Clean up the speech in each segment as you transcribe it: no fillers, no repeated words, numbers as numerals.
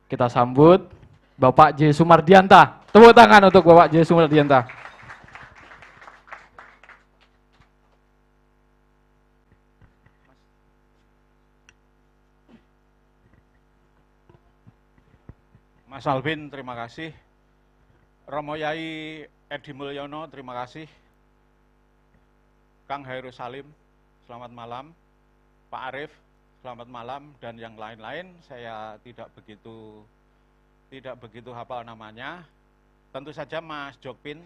Kita sambut Bapak J. Sumardianta. Tepuk tangan untuk Bapak J. Sumardianta. Mas Alvin, terima kasih. Romo Yai Edi Mulyono, terima kasih. Kang Hairul Salim, selamat malam. Pak Arief, selamat malam. Dan yang lain-lain, saya tidak begitu hafal namanya. Tentu saja Mas Jokpin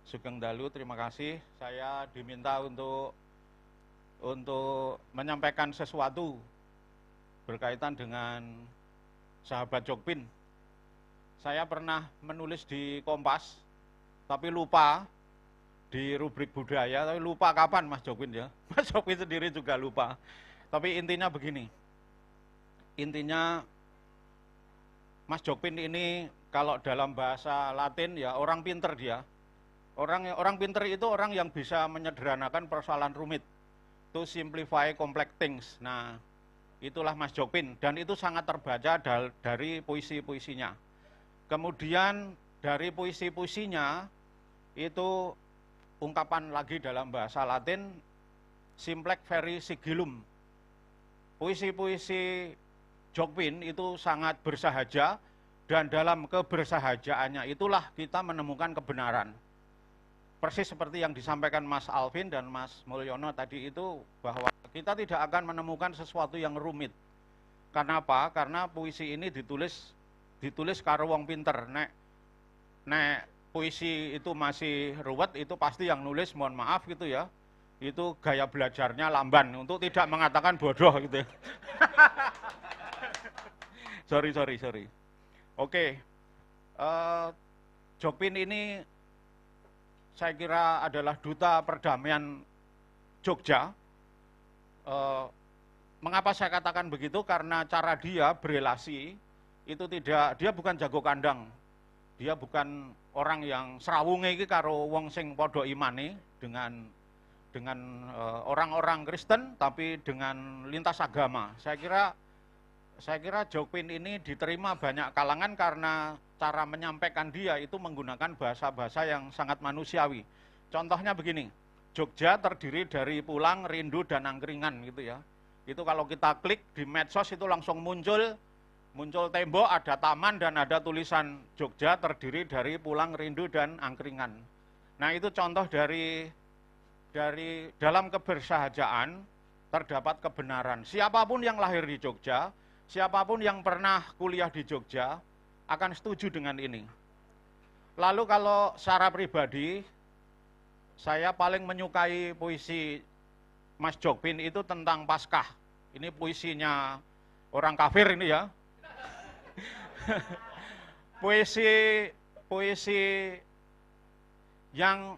Sugeng Dalu, terima kasih. Saya diminta untuk menyampaikan sesuatu berkaitan dengan sahabat Jokpin. Saya pernah menulis di Kompas, tapi lupa di rubrik budaya, tapi lupa kapan Mas Jokpin ya. Mas Jokpin sendiri juga lupa. Tapi intinya begini, intinya Mas Jokpin ini kalau dalam bahasa Latin ya orang pinter dia. Orang pinter itu orang yang bisa menyederhanakan persoalan rumit. To simplify complex things. Nah, itulah Mas Jokpin dan itu sangat terbaca dari puisi-puisinya. Kemudian dari puisi-puisinya itu ungkapan lagi dalam bahasa Latin, simplex veri sigillum. Puisi-puisi Jokpin itu sangat bersahaja, dan dalam kebersahajaannya itulah kita menemukan kebenaran. Persis seperti yang disampaikan Mas Alvin dan Mas Mulyono tadi itu, bahwa kita tidak akan menemukan sesuatu yang rumit. Karena apa? Karena puisi ini ditulis karo wong pinter. Nek puisi itu masih ruwet, itu pasti yang nulis, mohon maaf gitu ya, itu gaya belajarnya lamban, untuk tidak mengatakan bodoh gitu ya. sorry. Oke, Jokpin ini saya kira adalah duta perdamaian Jogja. Mengapa saya katakan begitu? Karena cara dia berelasi itu dia bukan jago kandang. Dia bukan orang yang serawunge iki karo wong sing padha imane dengan orang-orang Kristen, tapi dengan lintas agama. Saya kira Jokpin ini diterima banyak kalangan karena cara menyampaikan dia itu menggunakan bahasa-bahasa yang sangat manusiawi. Contohnya begini, Jogja terdiri dari Pulang, Rindu, dan Angkringan gitu ya. Itu kalau kita klik di medsos itu langsung muncul tembok, ada taman, dan ada tulisan Jogja terdiri dari Pulang, Rindu, dan Angkringan. Nah itu contoh dari dalam kebersahajaan terdapat kebenaran. Siapapun yang lahir di Jogja, siapapun yang pernah kuliah di Jogja akan setuju dengan ini. Lalu kalau secara pribadi, saya paling menyukai puisi Mas Jokpin itu tentang Paskah. Ini puisinya orang kafir ini ya. puisi yang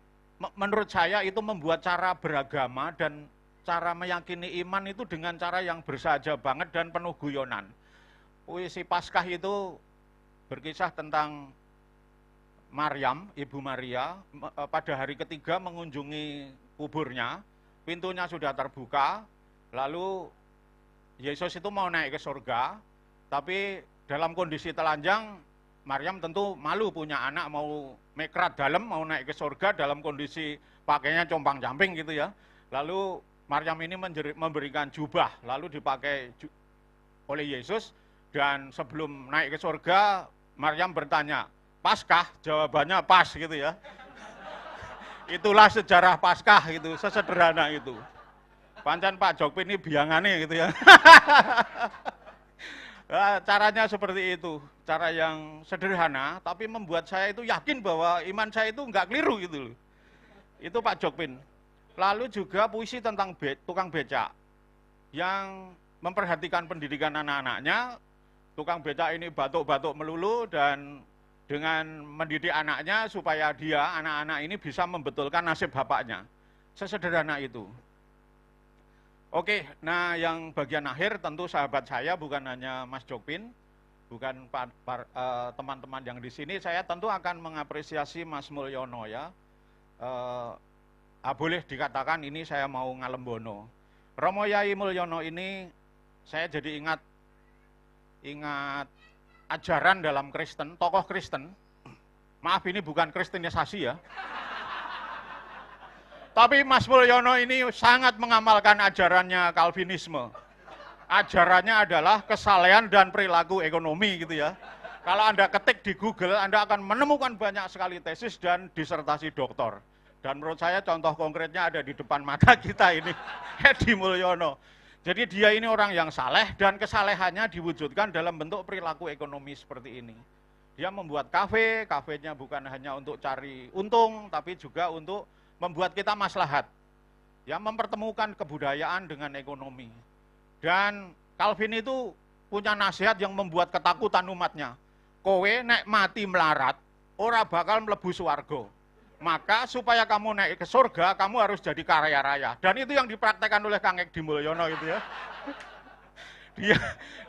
menurut saya itu membuat cara beragama dan cara meyakini iman itu dengan cara yang bersahaja banget dan penuh guyonan. Puisi Paskah itu berkisah tentang Maryam, Ibu Maria, pada hari ketiga mengunjungi kuburnya, pintunya sudah terbuka, lalu Yesus itu mau naik ke surga, tapi dalam kondisi telanjang, Maryam tentu malu punya anak mau mekrat dalam, mau naik ke surga dalam kondisi pakainya compang-camping gitu ya. Lalu Maryam ini memberikan jubah, lalu dipakai oleh Yesus, dan sebelum naik ke surga, Maryam bertanya, Paskah? Jawabannya pas gitu ya. Itulah sejarah Paskah gitu, sesederhana itu. Pancen Pak Jokpin ini biangane gitu ya. Caranya seperti itu, cara yang sederhana, tapi membuat saya itu yakin bahwa iman saya itu nggak keliru gitu loh. Itu Pak Jokpin. Lalu juga puisi tentang tukang becak, yang memperhatikan pendidikan anak-anaknya. Tukang becak ini batuk-batuk melulu, dan dengan mendidik anaknya supaya anak-anak ini bisa membetulkan nasib bapaknya. Sesederhana itu. Oke, nah yang bagian akhir tentu sahabat saya bukan hanya Mas Jokpin, bukan teman-teman yang di sini, saya tentu akan mengapresiasi Mas Mulyono ya. Boleh dikatakan ini saya mau ngalembono. Romo Yai Mulyono ini saya jadi ingat ajaran dalam Kristen, tokoh Kristen, maaf ini bukan kristenisasi ya, tapi Mas Mulyono ini sangat mengamalkan ajarannya Calvinisme. Ajarannya adalah kesalehan dan perilaku ekonomi gitu ya. Kalau Anda ketik di Google, Anda akan menemukan banyak sekali tesis dan disertasi doktor. Dan menurut saya contoh konkretnya ada di depan mata kita ini, Edi Mulyono. Jadi dia ini orang yang saleh dan kesalehannya diwujudkan dalam bentuk perilaku ekonomi seperti ini. Dia membuat kafe, kafenya bukan hanya untuk cari untung, tapi juga untuk membuat kita maslahat. Ya, mempertemukan kebudayaan dengan ekonomi. Dan Calvin itu punya nasihat yang membuat ketakutan umatnya. Kowe nek mati melarat, ora bakal mlebu swarga. Maka supaya kamu naik ke surga, kamu harus jadi kaya raya. Dan itu yang dipraktekkan oleh Kang Edi Mulyono itu ya.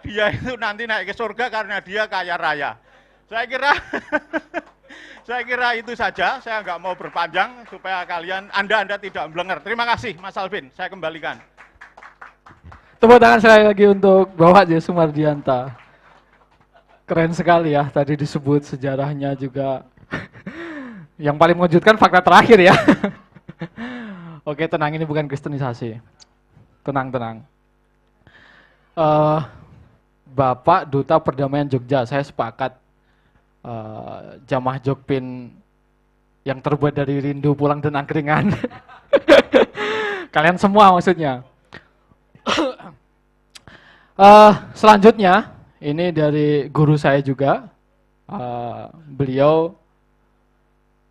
Dia itu nanti naik ke surga karena dia kaya raya. Saya kira saya kira itu saja. Saya nggak mau berpanjang supaya kalian Anda tidak melenger. Terima kasih Mas Alvin. Saya kembalikan. Tepuk tangan sekali lagi untuk Bapak J. Sumardianta. Keren sekali ya, tadi disebut sejarahnya juga. Yang paling mengejutkan fakta terakhir ya. Oke, tenang, ini bukan kristenisasi. Tenang. Bapak Duta Perdamaian Jogja, saya sepakat. Jamaah Jokpin yang terbuat dari rindu pulang dan angkringan. Kalian semua maksudnya. Selanjutnya, ini dari guru saya juga. Beliau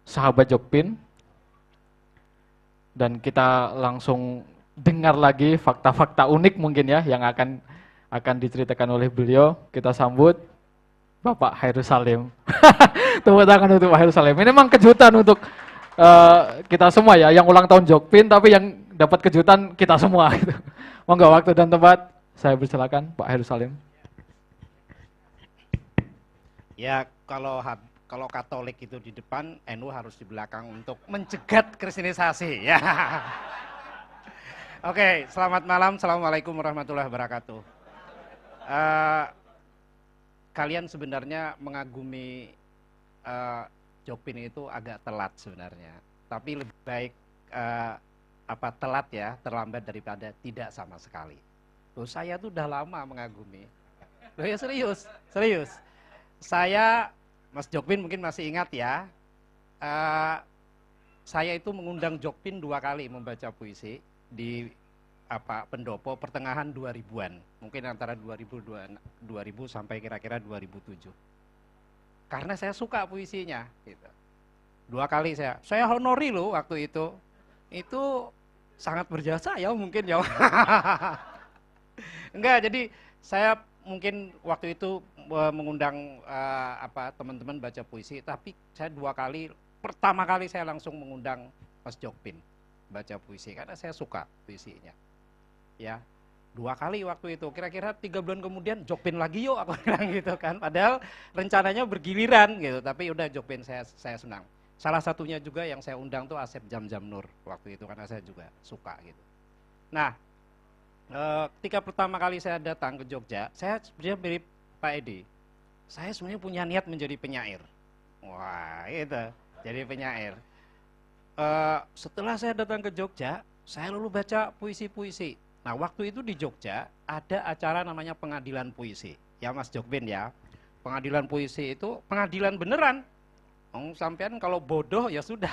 sahabat Jokpin. Dan kita langsung dengar lagi fakta-fakta unik mungkin ya yang akan diceritakan oleh beliau. Kita sambut Bapak Hairul Salim. Tepuk tangan untuk Pak Hairul Salim. Ini memang kejutan untuk kita semua ya, yang ulang tahun Jokpin, tapi yang dapat kejutan kita semua. Gitu. Monggo waktu dan tempat, saya persilakan Pak Hairul Salim. Ya, kalau Katolik itu di depan, NU harus di belakang untuk mencegat kristenisasi. Ya. Oke, selamat malam. Assalamualaikum warahmatullahi wabarakatuh. Kalian sebenarnya mengagumi Jokpin itu agak telat sebenarnya. Tapi lebih baik telat ya, terlambat daripada tidak sama sekali. Loh, saya tuh udah lama mengagumi. Loh ya serius. Saya, Mas Jokpin mungkin masih ingat ya, saya itu mengundang Jokpin 2 kali membaca puisi di pendopo pertengahan 2000-an, mungkin antara 2000 sampai kira-kira 2007. Karena saya suka puisinya gitu. 2 kali saya honori loh waktu itu. Itu sangat berjasa ya mungkin ya. Enggak, jadi saya mungkin waktu itu mengundang teman-teman baca puisi, tapi saya 2 kali, pertama kali saya langsung mengundang Mas Jokpin baca puisi karena saya suka puisinya. Ya, 2 kali waktu itu, kira-kira 3 bulan kemudian Jokpin lagi yuk aku bilang gitu kan, padahal rencananya bergiliran gitu, tapi udah Jokpin saya senang. Salah satunya juga yang saya undang tuh Asep Jam Nur waktu itu karena saya juga suka gitu. Nah, ketika pertama kali saya datang ke Jogja, saya sebenarnya mirip Pak Edi. Saya sebenarnya punya niat menjadi penyair. Wah, itu jadi penyair. Setelah saya datang ke Jogja, saya lalu baca puisi-puisi. Nah, waktu itu di Jogja ada acara namanya pengadilan puisi. Ya Mas Jokpin ya, pengadilan puisi itu pengadilan beneran. Sampean kalau bodoh ya sudah,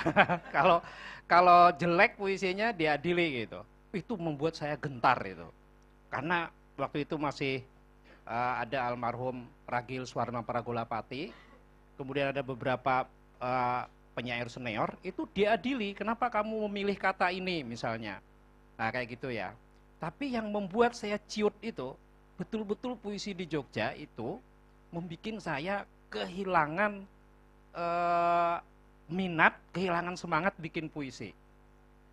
kalau jelek puisinya diadili gitu. Itu membuat saya gentar itu. Karena waktu itu masih ada almarhum Ragil Swarna Paragolapati, kemudian ada beberapa penyair senior, itu diadili, kenapa kamu memilih kata ini misalnya. Nah kayak gitu ya. Tapi yang membuat saya ciut itu, betul-betul puisi di Jogja itu membuat saya kehilangan minat, kehilangan semangat bikin puisi.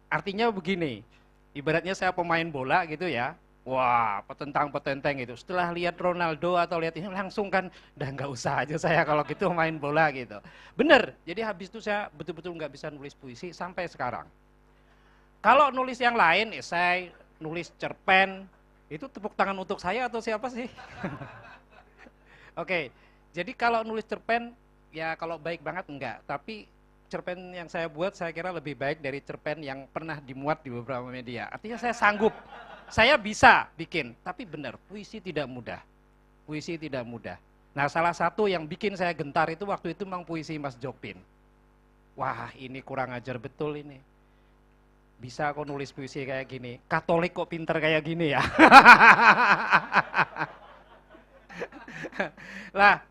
Artinya begini, ibaratnya saya pemain bola gitu ya, wah petentang-petenteng gitu, setelah lihat Ronaldo atau lihat ini langsung kan, udah nggak usah aja saya kalau gitu main bola gitu. Bener, jadi habis itu saya betul-betul nggak bisa nulis puisi sampai sekarang. Kalau nulis yang lain, esai, nulis cerpen, itu tepuk tangan untuk saya atau siapa sih? Oke, Jadi kalau nulis cerpen, ya kalau baik banget enggak. Tapi cerpen yang saya buat saya kira lebih baik dari cerpen yang pernah dimuat di beberapa media. Artinya saya sanggup, saya bisa bikin. Tapi benar, puisi tidak mudah. Puisi tidak mudah. Nah salah satu yang bikin saya gentar itu waktu itu memang puisi Mas Jokpin. Wah ini kurang ajar betul ini. Bisa kok nulis puisi kayak gini. Katolik kok pinter kayak gini ya. Lah,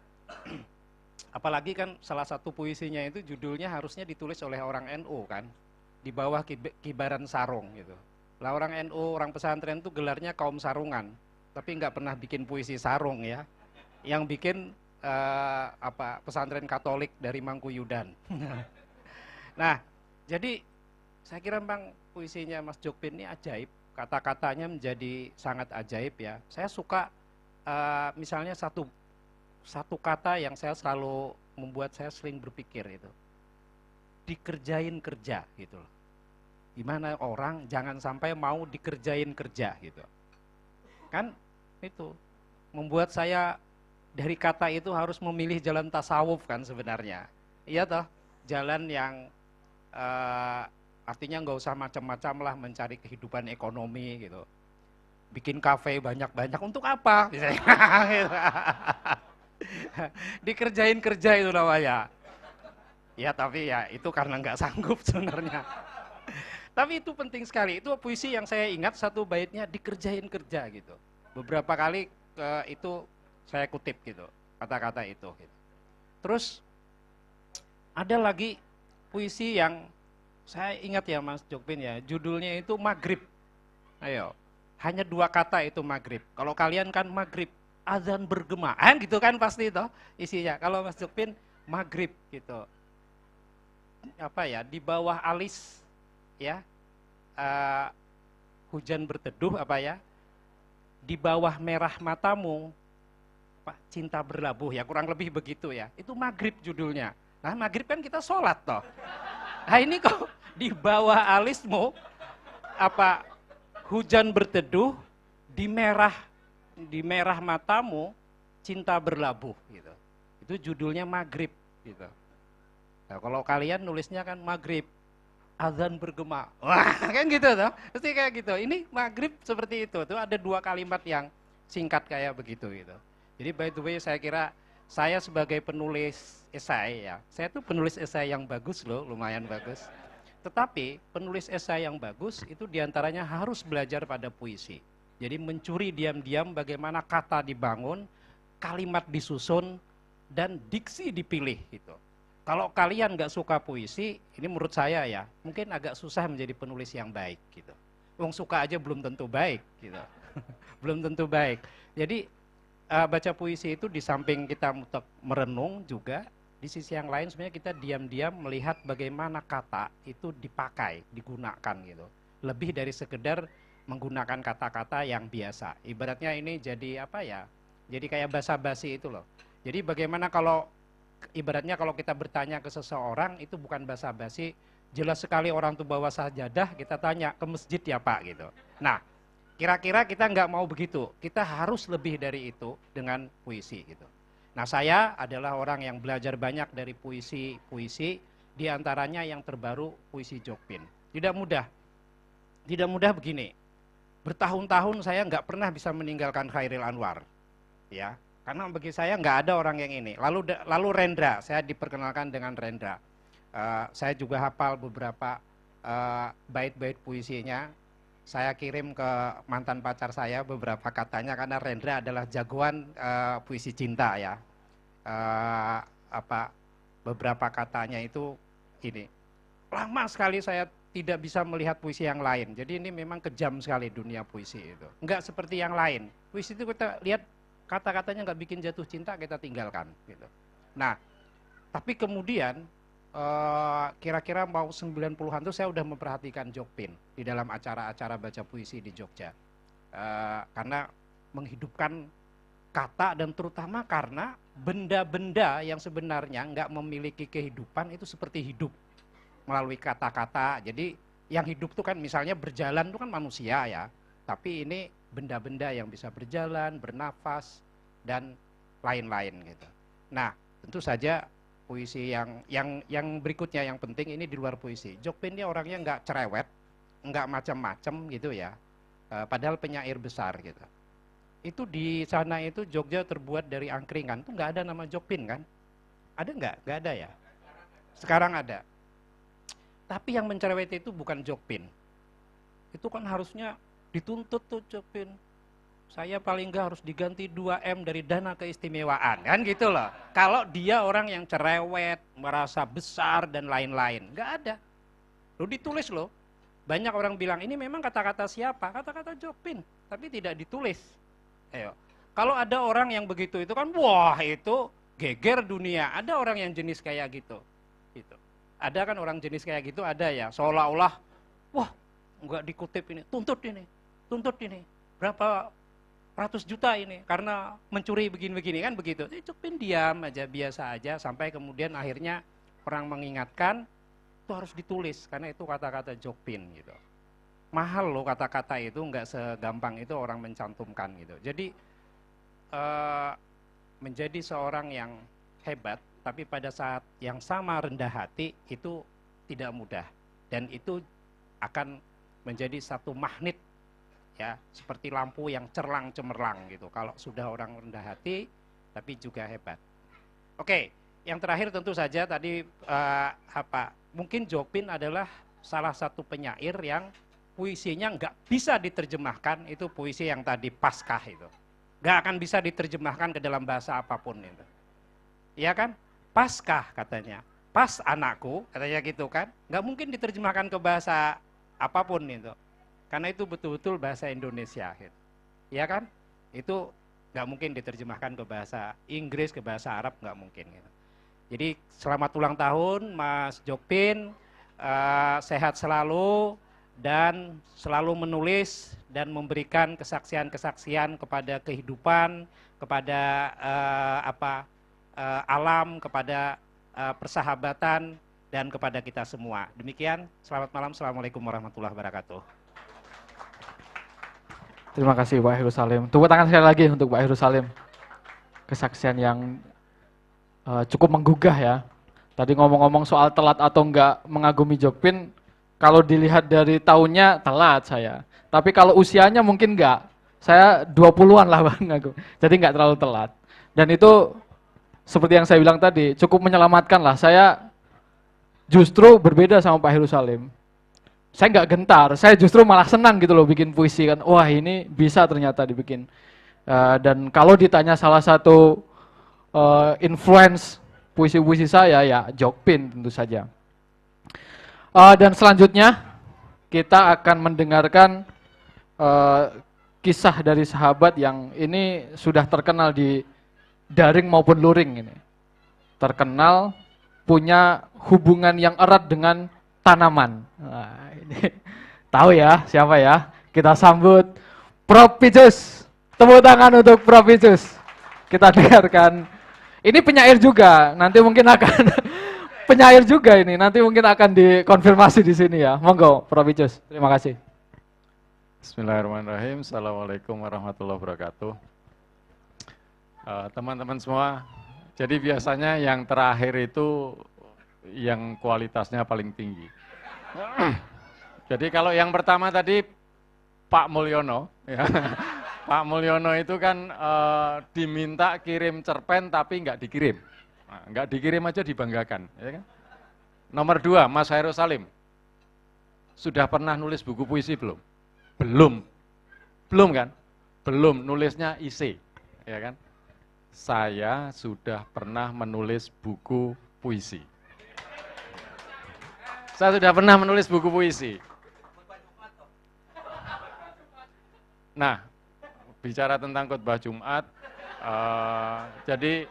apalagi kan salah satu puisinya itu judulnya harusnya ditulis oleh orang NU kan. Di bawah kibaran sarung gitu. Lah orang NU, orang pesantren itu gelarnya kaum sarungan. Tapi nggak pernah bikin puisi sarung ya. Yang bikin pesantren Katolik dari Mangkuyudan. Nah, jadi saya kira memang puisinya Mas Jokpin ini ajaib, kata-katanya menjadi sangat ajaib ya. Saya suka misalnya satu kata yang saya selalu membuat saya sering berpikir itu, dikerjain kerja gitu loh. Gimana orang jangan sampai mau dikerjain kerja gitu. Kan itu membuat saya dari kata itu harus memilih jalan tasawuf kan sebenarnya. Iya toh, jalan yang artinya nggak usah macam-macam lah mencari kehidupan ekonomi gitu. Bikin kafe banyak-banyak untuk apa? Dikerjain kerja itu namanya. Ya tapi ya itu karena nggak sanggup sebenarnya. Tapi itu penting sekali. Itu puisi yang saya ingat satu baitnya dikerjain kerja gitu. Beberapa kali itu saya kutip gitu kata-kata itu. Gitu. Terus ada lagi puisi yang saya ingat ya Mas Jokpin ya, judulnya itu Maghrib. Ayo, hanya 2 kata itu Maghrib. Kalau kalian kan Maghrib, azan bergema, gitu kan pasti itu isinya. Kalau Mas Jokpin Maghrib gitu. Apa ya, di bawah alis ya, hujan berteduh apa ya, di bawah merah matamu, cinta berlabuh ya, kurang lebih begitu ya. Itu Maghrib judulnya. Nah Maghrib kan kita sholat toh. Nah ini kok di bawah alismu hujan berteduh, di merah matamu cinta berlabuh gitu. Itu judulnya Maghrib gitu. Nah, kalau kalian nulisnya kan Maghrib, azan bergema. Wah, kan gitu toh. Pasti kayak gitu. Ini Maghrib seperti itu. Tuh ada 2 kalimat yang singkat kayak begitu gitu. Jadi by the way saya kira saya sebagai penulis esai ya, saya tuh penulis esai yang bagus loh, lumayan bagus. Tetapi penulis esai yang bagus itu diantaranya harus belajar pada puisi. Jadi mencuri diam-diam bagaimana kata dibangun, kalimat disusun, dan diksi dipilih gitu. Kalau kalian nggak suka puisi, ini menurut saya ya, mungkin agak susah menjadi penulis yang baik gitu. Wong suka aja belum tentu baik gitu. Belum tentu baik. Jadi baca puisi itu di samping kita merenung juga, di sisi yang lain sebenarnya kita diam-diam melihat bagaimana kata itu dipakai, digunakan gitu. Lebih dari sekedar menggunakan kata-kata yang biasa. Ibaratnya ini jadi apa ya? Jadi kayak basa-basi itu loh. Jadi bagaimana kalau ibaratnya kalau kita bertanya ke seseorang itu bukan basa-basi, jelas sekali orang tuh bawa sajadah, kita tanya ke masjid ya Pak gitu. Nah, kira-kira kita nggak mau begitu, kita harus lebih dari itu dengan puisi gitu. Nah saya adalah orang yang belajar banyak dari puisi, diantaranya yang terbaru puisi Jokpin. Tidak mudah begini, bertahun-tahun saya nggak pernah bisa meninggalkan Chairil Anwar, ya, karena bagi saya nggak ada orang yang ini. Lalu Rendra, saya diperkenalkan dengan Rendra. Saya juga hafal beberapa bait-bait puisinya. Saya kirim ke mantan pacar saya beberapa katanya karena Rendra adalah jagoan puisi cinta ya. Beberapa katanya itu ini. Lama sekali saya tidak bisa melihat puisi yang lain. Jadi ini memang kejam sekali dunia puisi itu. Enggak seperti yang lain. Puisi itu kita lihat kata-katanya nggak bikin jatuh cinta, kita tinggalkan gitu. Nah, tapi kemudian kira-kira mau 90-an tuh saya udah memperhatikan Jokpin di dalam acara-acara baca puisi di Jogja. Karena menghidupkan kata dan terutama karena benda-benda yang sebenarnya nggak memiliki kehidupan itu seperti hidup melalui kata-kata. Jadi yang hidup tuh kan misalnya berjalan itu kan manusia ya. Tapi ini benda-benda yang bisa berjalan, bernafas, dan lain-lain gitu. Nah, tentu saja puisi yang berikutnya yang penting ini di luar puisi. Jokpin ini orangnya nggak cerewet, nggak macam-macam gitu ya. Padahal penyair besar gitu. Itu di sana itu Jogja terbuat dari angkringan, tuh nggak ada nama Jokpin kan? Ada nggak? Nggak ada ya. Sekarang ada. Tapi yang mencerewet itu bukan Jokpin. Itu kan harusnya dituntut tuh Jokpin. Saya paling nggak harus diganti 2M dari dana keistimewaan, kan gitu loh. Kalau dia orang yang cerewet, merasa besar dan lain-lain, nggak ada. Lo ditulis loh. Banyak orang bilang ini memang kata-kata siapa? Kata-kata Jokpin, tapi tidak ditulis. Ayo. Kalau ada orang yang begitu itu kan, wah itu geger dunia. Ada orang yang jenis kayak gitu. Gitu. Ada kan orang jenis kayak gitu ada ya. Seolah-olah, wah nggak dikutip ini, tuntut ini. Berapa ratus juta ini karena mencuri begini-begini kan begitu. Jokpin diam aja, biasa aja sampai kemudian akhirnya orang mengingatkan itu harus ditulis karena itu kata-kata Jokpin gitu. Mahal loh kata-kata itu, nggak segampang itu orang mencantumkan gitu. Jadi menjadi seorang yang hebat tapi pada saat yang sama rendah hati itu tidak mudah dan itu akan menjadi satu magnet ya, seperti lampu yang cerlang cemerlang gitu. Kalau sudah orang rendah hati tapi juga hebat. Oke, yang terakhir tentu saja tadi mungkin Jokpin adalah salah satu penyair yang puisinya nggak bisa diterjemahkan, itu puisi yang tadi Paskah itu. Nggak akan bisa diterjemahkan ke dalam bahasa apapun itu. Iya kan? Paskah katanya. Pas anakku, katanya gitu kan. Nggak mungkin diterjemahkan ke bahasa apapun itu. Karena itu betul-betul bahasa Indonesia. Gitu. Ya kan? Itu nggak mungkin diterjemahkan ke bahasa Inggris, ke bahasa Arab, nggak mungkin. Gitu. Jadi selamat ulang tahun Mas Jokpin, sehat selalu dan selalu menulis dan memberikan kesaksian-kesaksian kepada kehidupan, kepada alam, kepada persahabatan dan kepada kita semua. Demikian, selamat malam, assalamualaikum warahmatullahi wabarakatuh. Terima kasih Pak Heru Salim. Tepuk tangan sekali lagi untuk Pak Heru Salim. Kesaksian yang cukup menggugah ya. Tadi ngomong-ngomong soal telat atau enggak mengagumi Jokpin, kalau dilihat dari tahunnya telat saya. Tapi kalau usianya mungkin enggak. Saya 20-an lah Bang Agung. Jadi enggak terlalu telat. Dan itu seperti yang saya bilang tadi, cukup menyelamatkan lah. Saya justru berbeda sama Pak Heru Salim. Saya nggak gentar, saya justru malah senang gitu loh bikin puisi kan. Wah ini bisa ternyata dibikin. Dan kalau ditanya salah satu influence puisi-puisi saya ya Jokpin tentu saja. Dan selanjutnya kita akan mendengarkan kisah dari sahabat yang ini sudah terkenal di daring maupun luring ini. Terkenal punya hubungan yang erat dengan tanaman. Nah, ini tahu ya siapa ya? Kita sambut Prof. Picus. Tepuk tangan untuk Prof. Picus. Kita dengarkan. Ini penyair juga. Nanti mungkin akan penyair juga ini. Nanti mungkin akan dikonfirmasi di sini ya. Monggo Prof. Picus. Terima kasih. Bismillahirrahmanirrahim. Assalamualaikum warahmatullahi wabarakatuh. Teman-teman semua. Jadi biasanya yang terakhir itu yang kualitasnya paling tinggi. Jadi kalau yang pertama tadi Pak Mulyono, ya. Pak Mulyono itu kan diminta kirim cerpen tapi nggak dikirim. Nah, nggak dikirim aja dibanggakan. Ya kan? Nomor 2, Mas Hairul Salim. Sudah pernah nulis buku puisi belum? Belum. Belum kan? Belum, nulisnya IC. Ya kan? Saya sudah pernah menulis buku puisi. Saya sudah pernah menulis buku puisi. Nah, bicara tentang khotbah Jumat, jadi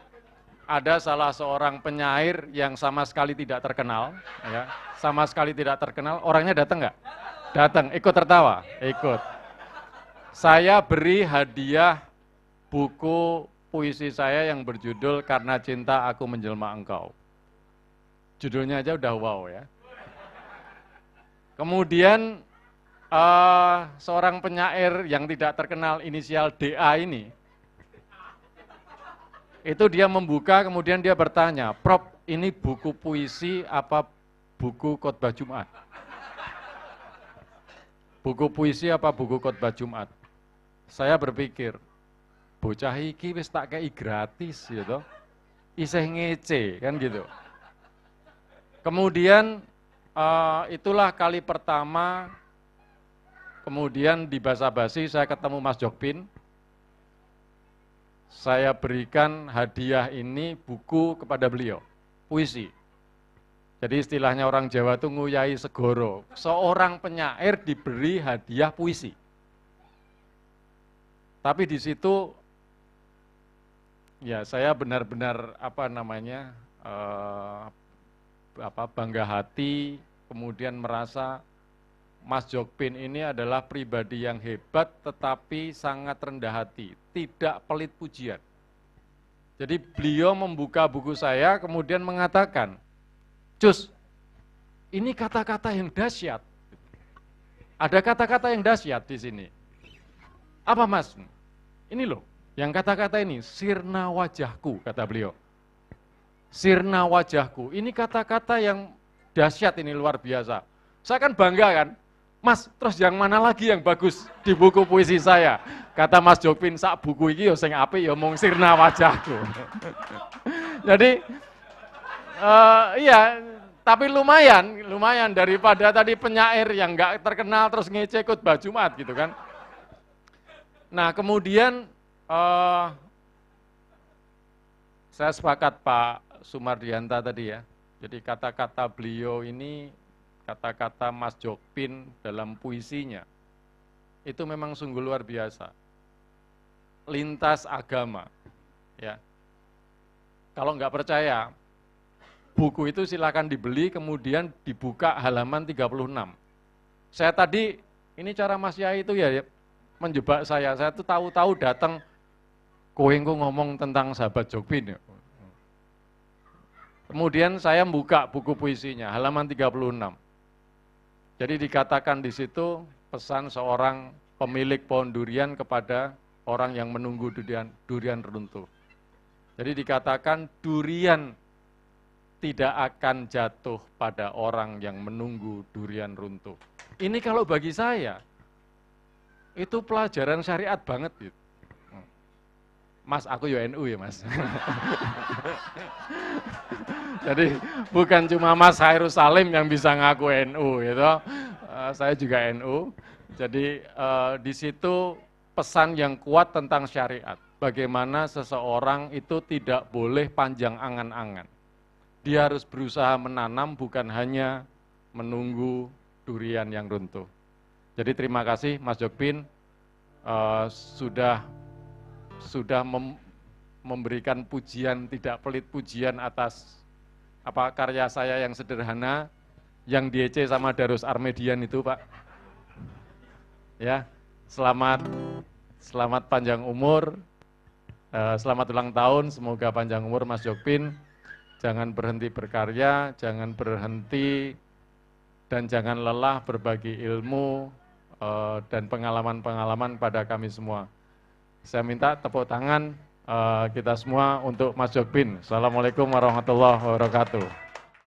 ada salah seorang penyair yang sama sekali tidak terkenal, ya, sama sekali tidak terkenal. Orangnya datang nggak? Datang, ikut tertawa, ikut. Saya beri hadiah buku puisi saya yang berjudul Karena Cinta Aku Menjelma Engkau. Judulnya aja udah wow ya. Kemudian seorang penyair yang tidak terkenal inisial DA ini, Itu dia membuka, kemudian dia bertanya, Prof, ini buku puisi apa buku khotbah Jumat? Buku puisi apa buku khotbah Jumat? Saya berpikir, bocah iki wis tak kei gratis gitu. Isih ngece kan gitu. Kemudian itulah kali pertama, kemudian di basa-basi saya ketemu Mas Jokpin. Saya berikan hadiah ini buku kepada beliau, puisi. Jadi istilahnya orang Jawa itu nguyai segoro. Seorang penyair diberi hadiah puisi. Tapi di situ ya saya benar-benar bangga hati, kemudian merasa Mas Jokpin ini adalah pribadi yang hebat tetapi sangat rendah hati, tidak pelit pujian. Jadi beliau membuka buku saya kemudian mengatakan, Cus, ini kata-kata yang dahsyat. Ada kata-kata yang dahsyat di sini. Apa Mas? Ini loh, yang kata-kata ini, sirna wajahku, kata beliau. Sirna wajahku, ini kata-kata yang dahsyat, ini luar biasa. Saya kan bangga kan, Mas, terus yang mana lagi yang bagus di buku puisi saya? Kata Mas Jokpin, sak buku ini sing apik ya mung sirna wajahku. Jadi, iya, tapi lumayan daripada tadi penyair yang nggak terkenal terus ngece khotbah Jumat gitu kan. Nah kemudian saya sepakat Pak Sumardianta tadi ya. Jadi kata-kata beliau ini, kata-kata Mas Jokpin dalam puisinya, itu memang sungguh luar biasa. Lintas agama, ya. Kalau nggak percaya, buku itu silakan dibeli, kemudian dibuka halaman 36. Saya tadi, ini cara Mas Yai itu ya menjebak saya tuh tahu-tahu datang, kowe ngomong tentang sahabat Jokpin ya. Kemudian saya buka buku puisinya, halaman 36. Jadi dikatakan di situ pesan seorang pemilik pohon durian kepada orang yang menunggu durian runtuh. Jadi dikatakan durian tidak akan jatuh pada orang yang menunggu durian runtuh. Ini kalau bagi saya, itu pelajaran syariat banget gitu. Mas, aku ya NU ya Mas. Jadi bukan cuma Mas Hairul Salim yang bisa ngaku NU gitu. Saya juga NU. Jadi di situ pesan yang kuat tentang syariat. Bagaimana seseorang itu tidak boleh panjang angan-angan. Dia harus berusaha menanam, bukan hanya menunggu durian yang runtuh. Jadi terima kasih Mas Jokpin sudah memberikan pujian, tidak pelit pujian atas karya saya yang sederhana, yang diece sama Darus Armedian itu Pak. Ya, selamat panjang umur, selamat ulang tahun, semoga panjang umur Mas Jokpin. Jangan berhenti berkarya, jangan berhenti dan jangan lelah berbagi ilmu dan pengalaman-pengalaman pada kami semua. Saya minta tepuk tangan kita semua untuk Mas Jokpin. Assalamualaikum warahmatullahi wabarakatuh.